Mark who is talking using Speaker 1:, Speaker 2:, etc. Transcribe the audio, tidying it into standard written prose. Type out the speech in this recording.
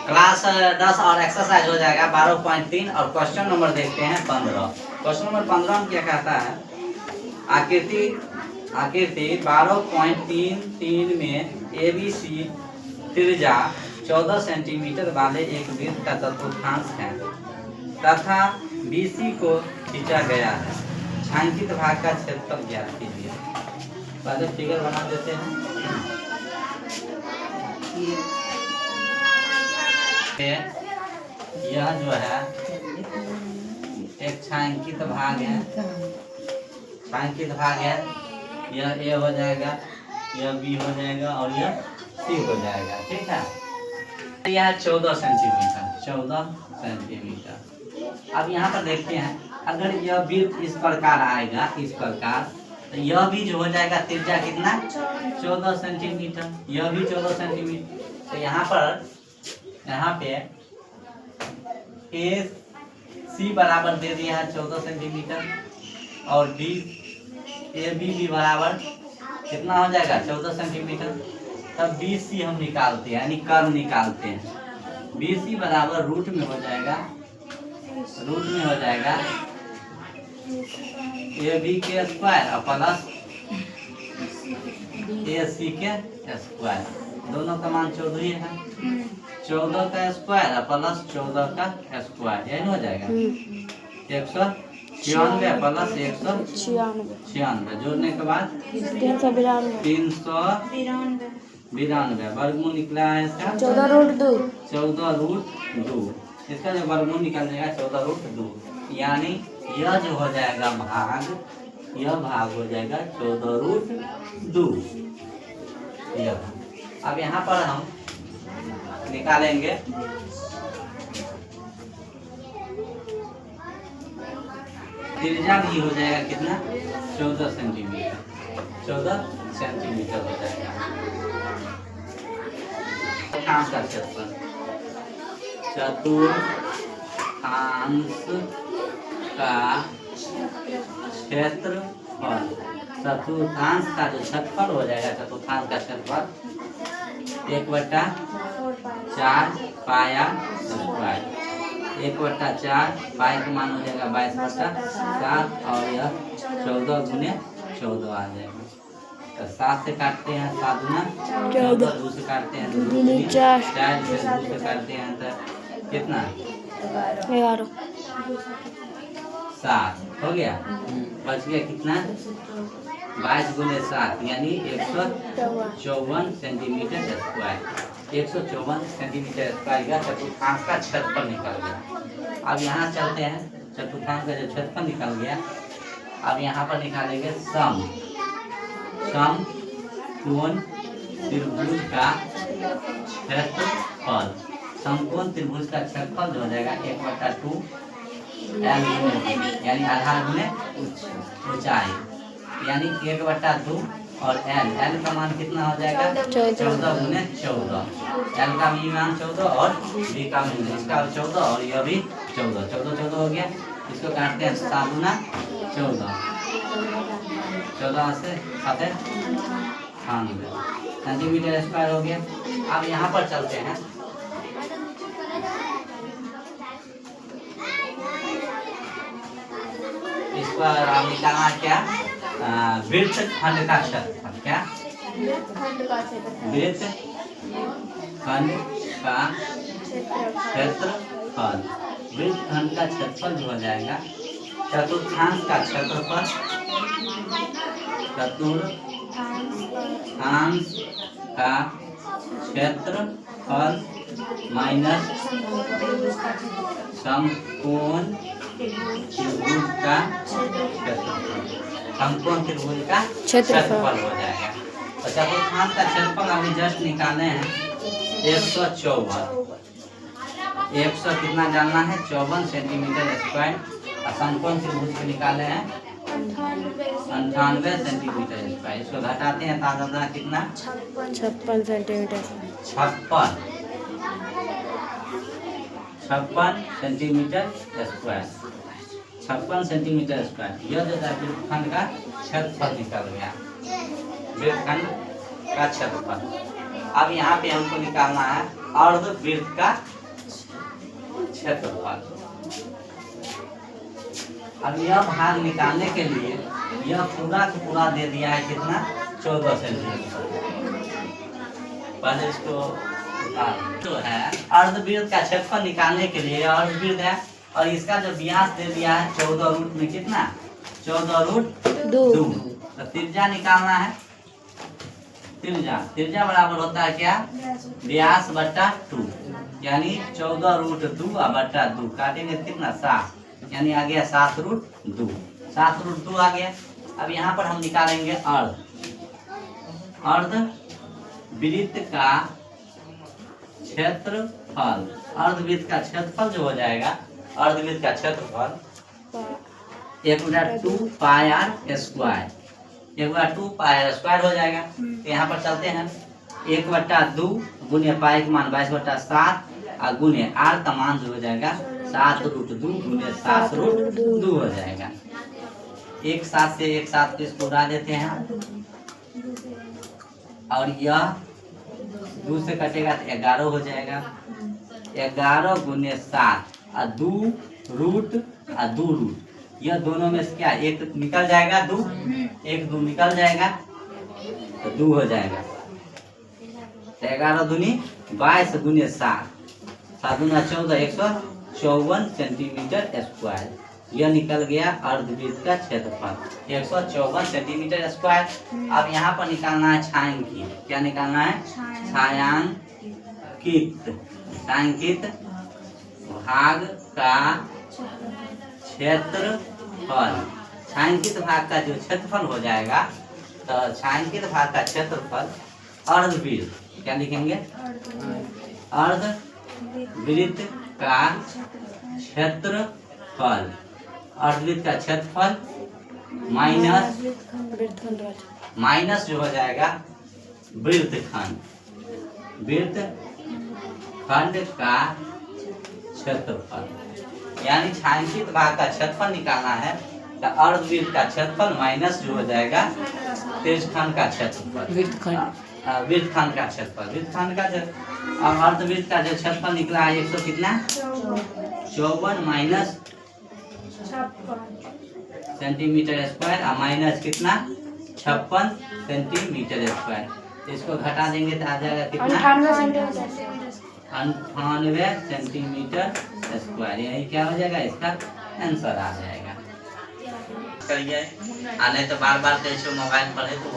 Speaker 1: Class 10 और exercise हो जाएगा 12.3 और क्वेश्चन नंबर देखते हैं 15। क्वेश्चन नंबर 15 में क्या कहता है, आकृति 12.33 में ABC त्रिज्या 14 सेंटीमीटर वाले एक वृत्त का चतुर्थांश है तथा BC को खींचा गया है। छायांकित भाग का क्षेत्रफल ज्ञात कीजिए। पहले फिगर बना देते हैं। यह जो है एक छायांकित भाग है, यह A हो जाएगा, यह B हो जाएगा और यह C हो जाएगा। ठीक है, यह 14 सेंटीमीटर। अब यहाँ पर देखते हैं, अगर यह वृत्त इस प्रकार आएगा, इस प्रकार, तो यह भी जो हो जाएगा त्रिज्या कितना 14 सेंटीमीटर, यह भी 14 सेंटीमीटर। तो यहाँ पे AC बराबर दे दिया है 14 सेंटीमीटर और AB भी बराबर कितना हो जाएगा 14 सेंटीमीटर। तब BC हम निकालते हैं, यानी कर्व निकालते हैं। BC बराबर रूट में हो जाएगा AB के स्क्वायर और प्लस AC के स्क्वायर, दोनों का मान 14 ही है। 14 का स्क्वायर और प्लस 14 का स्क्वायर, यही हो जाएगा 196 प्लस 196, जोड़ने के बाद 392 वर्गमूल निकला है इसका 14√2। इसका जो वर्गमूल निकल जाएगा 14√2, यानी यह जो हो जाएगा भाग, यह भाग हो जाएगा 14√2। अब यहाँ पर हम निकालेंगे त्रिज्या भी हो जाएगा कितना 14 सेंटीमीटर हो जाएगा। चतुर्थांश का क्षेत्रफल, चतुर्थांश का जो क्षेत्रफल हो जाएगा, चतुर्थांश का क्षेत्रफल 1/4 पाया स्क्वायर, 1/4 पाई का मान हो जाएगा 22/7 और यह 14 गुने 14 आ जाएगा। तो 7 से काटते हैं 7 गुना 14, 2 से काटते हैं 2 4 से काटते हैं तो कितना
Speaker 2: 11
Speaker 1: 7 हो गया। बच गया कितना 22 गुने 7 यानी 154 सेंटीमीटर स्क्वायर। 154 सेंटीमीटर स्क्वायर का चतुर्थांश का क्षेत्रफल निकल गया। अब यहाँ चलते हैं, चतुर्थांश का जो क्षेत्रफल निकल गया, अब यहाँ पर निकालेंगे सम कोण त्रिभुज का क्षेत्रफल। समकोण त्रिभुज का क्षेत्रफल जो हो जाएगा 1/2 L यानी आधार गुने ऊंचाई, यानी 1/2 और L का मान कितना हो जाएगा 14 गुने 14। L का भी मान 14 और B का भी, इसका 14 और यह भी 14 हो गया। इसको काटते हैं 7 गुना 14 से 98 सेंटीमीटर स्क्वायर हो गया। अब यहाँ पर चलते हैं, इस पर आप निकालना क्या वृत्त खंड का क्षेत्रफल, क्या वृत्त खंड का क्षेत्रफल। वृत्त खंड का क्षेत्रफल जो हो जाएगा चतुर्थांश का क्षेत्रफल, चतुर्थांश का क्षेत्रफल माइनस समकोण त्रिभुज का क्षेत्रफल, समकोण त्रिभुज का क्षेत्रफल हो जाएगा। तो चतुर्थांश का क्षेत्रफल अभी जस्ट निकाले हैं 154, 100 कितना जानना है 54 सेंटीमीटर स्क्वायर। समकोण त्रिभुज को निकाले हैं 98 सेंटीमीटर स्क्वायर। इसको घटाते हैं ताजा कितना
Speaker 2: 56 centimetre
Speaker 1: 56 centimetre square, 56 centimetre square. यह जो है वृत्तखंड का क्षेत्रफल निकल गया, वृत्तखंड का क्षेत्रफल। अब यहाँ पे हमको निकालना है अर्धवृत्त का क्षेत्रफल। अब यह भाग निकालने के लिए यह पूरा का पूरा दे दिया है कितना 14 सेंटीमीटर। पहले इसको जो है अर्धवृत्त का क्षेत्रफल निकालने के लिए अर्धवृत्त है और इसका जो व्यास दे दिया है 14 रूट में कितना 14 रूट 2। तो त्रिज्या निकालना है। त्रिज्या बराबर होता है क्या व्यास बट्टा 2 यानी 14 रूट 2 बट्टा 2 काटेंगे कितना 7 यानी आ गया 7 रूट 2। 7 रूट 2 आ गया। अब यहाँ पर हम निकालेंगे अर्धवृत्त का क्षेत्रफल। अर्धवृत्त का क्षेत्रफल जो हो जाएगा अर्धवृत्त का क्षेत्रफल 1/2 pi r square 1/2 pi r square हो जाएगा। तो यहाँ पर चलते हैं 1/2 गुने पाई का मान 22/7 और गुने आर का मान जो हो जाएगा 7 रूट 2 गुने 7 रूट 2 हो जाएगा। एक साथ से एक साथ को इसको उड़ा देते हैं और यह 2 से कटेगा तो 11 हो जाएगा। 11 गुने 7 और 2 रूट और 2 रूट यह दोनों में से क्या एक निकल जाएगा 2 1 2 निकल जाएगा तो 2 हो जाएगा। तो 11 दूनी 22 गुने 7 7 दूना 14 154 सेंटीमीटर स्क्वायर। यह निकल गया अर्धवृत्त का क्षेत्रफल 154 सेंटीमीटर स्क्वायर। अब यहाँ पर निकालना है छायांकित। क्या निकालना है छायांकित भाग का क्षेत्रफल। छायांकित भाग का जो क्षेत्रफल हो जाएगा तो छायांकित भाग का क्षेत्रफल अर्धवृत्त क्या लिखेंगे अर्धवृत्त का क्षेत्रफल। अर्धवृत्त का क्षेत्रफल माइनस जो हो जाएगा वृत्तखंड का क्षेत्रफल। यानी छायांकित भाग का क्षेत्रफल निकालना है तो अर्धवृत्त का क्षेत्रफल माइनस जो हो जाएगा तेजखंड का क्षेत्रफल वृत्तखंड का क्षेत्रफल। वृत्तखंड का जो अर्धवृत्त का जो क्षेत्रफल निकला है 100 कितना 54 माइनस सेंटीमीटर स्क्वायर और माइनस कितना 56 सेंटीमीटर स्क्वायर। इसको घटा देंगे तो आ जाएगा कितना 98 सेंटीमीटर स्क्वायर। यही क्या हो जाएगा इसका आंसर आ जाएगा। करिए आने तो बार बार मोबाइल पर है तो